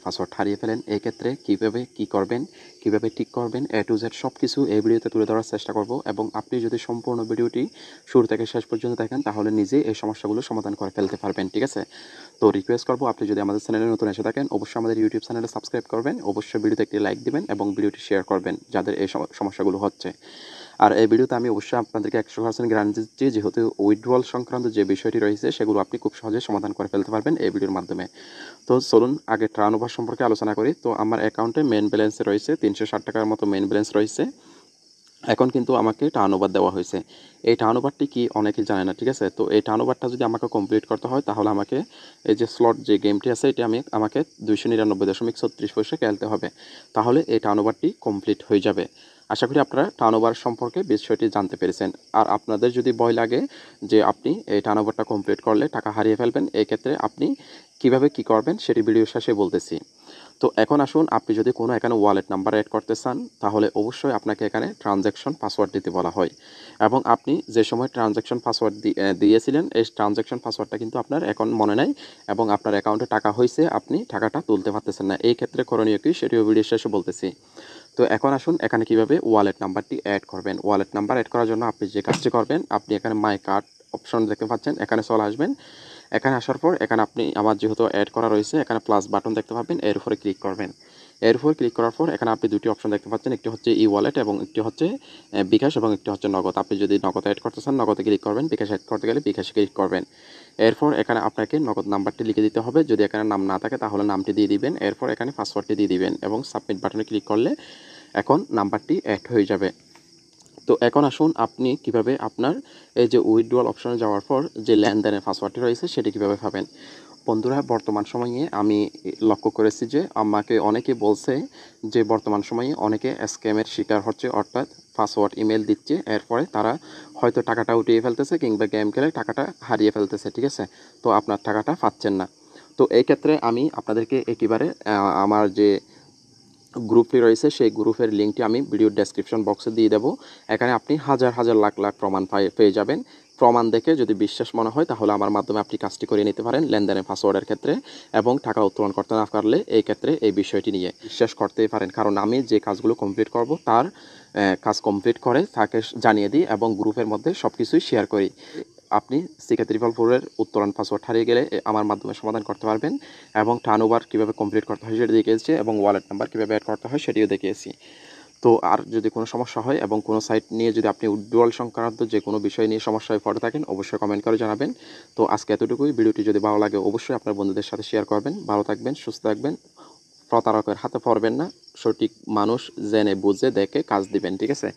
Password হারিয়ে ফেলেন, এই ক্ষেত্রে কীভাবে কী করবেন, কীভাবে ঠিক করবেন, A to Z সব কিছু এই ভিডিওতে তুলে ধরার চেষ্টা করব। এবং আপনি যদি সম্পূর্ণ ভিডিওটি শুরু থেকে শেষ পর্যন্ত দেখেন তাহলে নিজেই এই সমস্যাগুলো সমাধান করে ফেলতে পারবেন, ঠিক আছে? তো রিকোয়েস্ট করব, আপনি যদি আমাদের চ্যানেলে নতুন এসে থাকেন অবশ্যই আমাদের ইউটিউব চ্যানেলে সাবস্ক্রাইব করবেন, অবশ্যই ভিডিওতে একটি লাইক দিবেন এবং ভিডিওটি শেয়ার করবেন যাদের এই সমস্যাগুলো হচ্ছে। আর এই ভিডিওতে আমি অবশ্যই আপনাদেরকে 100% গ্যারান্টি দিচ্ছি, যেহেতু উইথড্রয়াল সংক্রান্ত যে বিষয়টি রয়েছে সেগুলো আপনি খুব সহজে সমাধান করে ফেলতে পারবেন এই ভিডিওর মাধ্যমে। তো চলুন আগে টার্নওভার সম্পর্কে আলোচনা করি। তো আমার অ্যাকাউন্টে মেইন ব্যালেন্সে রয়েছে 360 টাকার মতো মেইন ব্যালেন্স রয়েছে। এখন কিন্তু আমাকে টার্নওভার দেওয়া হয়েছে। এই টার্নওভারটি কি অনেকেই জানে না, ঠিক আছে? তো এই টার্নওভারটা যদি আমাকে কমপ্লিট করতে হয় তাহলে আমাকে এই যে স্লট যে গেমটি আছে এটি আমাকে 299.36 পয়সা খেলতে হবে। তাহলে এই টার্নওভারটি কমপ্লিট হয়ে যাবে। আশা করি আপনারা টার্নওভার সম্পর্কে বিষয়টি জানতে পেরেছেন। আর আপনাদের যদি ভয় লাগে যে আপনি এই টার্নওভারটা কমপ্লিট করলে টাকা হারিয়ে ফেলবেন, এই ক্ষেত্রে আপনি কিভাবে কি করবেন সেটি ভিডিওর শেষে বলতেছি। তো এখন আসুন, আপনি যদি কোনো এখানে ওয়ালেট নাম্বার অ্যাড করতে চান তাহলে অবশ্যই আপনাকে এখানে ট্রানজ্যাকশন পাসওয়ার্ড দিতে বলা হয়। এবং আপনি যে সময় ট্রানজ্যাকশন পাসওয়ার্ড দিয়েছিলেন এই ট্রানজ্যাকশন পাসওয়ার্ডটা কিন্তু আপনার এখন মনে নাই এবং আপনার অ্যাকাউন্টে টাকা হয়েছে, আপনি টাকাটা তুলতে পারতেছেন না। এই ক্ষেত্রে করণীয় কি সেটিও ভিডিও শেষে বলতেছি। তো এখন আসুন এখানে কিভাবে ওয়ালেট নাম্বারটি অ্যাড করবেন। ওয়ালেট নাম্বার অ্যাড করার জন্য আপনি যে কাজটি করবেন, আপনি এখানে মাই কার্ড অপশন দেখতে পাচ্ছেন, এখানে চলে আসবেন। এখানে আসার পর এখানে আপনি আমার যেহেতু অ্যাড করা রয়েছে এখানে প্লাস বাটন দেখতে পাবেন, এর উপরে ক্লিক করবেন। এর উপর ক্লিক করার পর এখানে আপনি দুটি অপশন দেখতে পাচ্ছেন, একটি হচ্ছে ই ওয়ালেট এবং একটি হচ্ছে বিকাশ এবং একটি হচ্ছে নগদ। আপনি যদি নগদ অ্যাড করতে চান নগদে ক্লিক করবেন, বিকাশ অ্যাড করতে গেলে বিকাশে ক্লিক করবেন। এরপর এখানে আপনাকে নগদ নাম্বারটি লিখে দিতে হবে, যদি এখানে নাম না থাকে তাহলে নামটি দিয়ে দিবেন। এরপর এখানে পাসওয়ার্ডটি দিয়ে দিবেন এবং সাবমিট বাটনে ক্লিক করলে এখন নাম্বারটি অ্যাড হয়ে যাবে। তো এখন আসুন আপনি কিভাবে আপনার এই যে উইথড্রয়াল অপশনে যাওয়ার পর যে লেনদেনের পাসওয়ার্ডটি রয়েছে সেটি কিভাবে পাবেন। বন্ধুরা, বর্তমান সময়ে আমি লক্ষ্য করেছি যে আমাকে অনেকে বলছে যে বর্তমান সময়ে অনেকে স্ক্যামের শিকার হচ্ছে, অর্থাৎ পাসওয়ার্ড ইমেল দিচ্ছে, এরপরে তারা হয়তো টাকাটা উঠিয়ে ফেলতেছে কিংবা গেম খেলে টাকাটা হারিয়ে ফেলতেছে, ঠিক আছে? তো আপনার টাকাটা পাচ্ছেন না। তো এই ক্ষেত্রে আমি আপনাদেরকে একেবারে আমার যে গ্রুপটি রয়েছে সেই গ্রুপের লিঙ্কটি আমি ভিডিওর ডেসক্রিপশন বক্সে দিয়ে দেবো। এখানে আপনি হাজার হাজার লাখ লাখ প্রমাণ পেয়ে যাবেন। প্রমাণ দেখে যদি বিশ্বাস মনে হয় তাহলে আমার মাধ্যমে আপনি কাজটি করে নিতে পারেন লেনদেনের পাসওয়ার্ডের ক্ষেত্রে। এবং টাকা উত্তোলন করতে না পারলে এই ক্ষেত্রে এই বিষয়টি নিয়ে বিশ্বাস করতেই পারেন, কারণ আমি যে কাজগুলো কমপ্লিট করব তার কাজ কমপ্লিট করে তাকে জানিয়ে দিই এবং গ্রুপের মধ্যে সব কিছুই শেয়ার করি। আপনি CK444-এর উত্তোলন পাসওয়ার্ড হারিয়ে গেলে আমার মাধ্যমে সমাধান করতে পারবেন এবং টার্নওভার কীভাবে কমপ্লিট করতে হয় সেটা দেখিয়েছি এবং ওয়ালেট নাম্বার কীভাবে অ্যাড করতে হয় সেটিও দেখিয়েছি। তো আর যদি কোনো সমস্যা হয় এবং কোনো সাইট নিয়ে যদি আপনি উইথড্রয়াল সংক্রান্ত যে কোনো বিষয় নিয়ে সমস্যায় পড়ে থাকেন অবশ্যই কমেন্ট করে জানাবেন। তো আজকে এতটুকুই। ভিডিওটি যদি ভালো লাগে অবশ্যই আপনার বন্ধুদের সাথে শেয়ার করবেন। ভালো থাকবেন, সুস্থ থাকবেন, প্রতারকের হাতে পড়বেন না, সঠিক মানুষ জেনে বুঝে দেখে কাজ দিবেন, ঠিক আছে?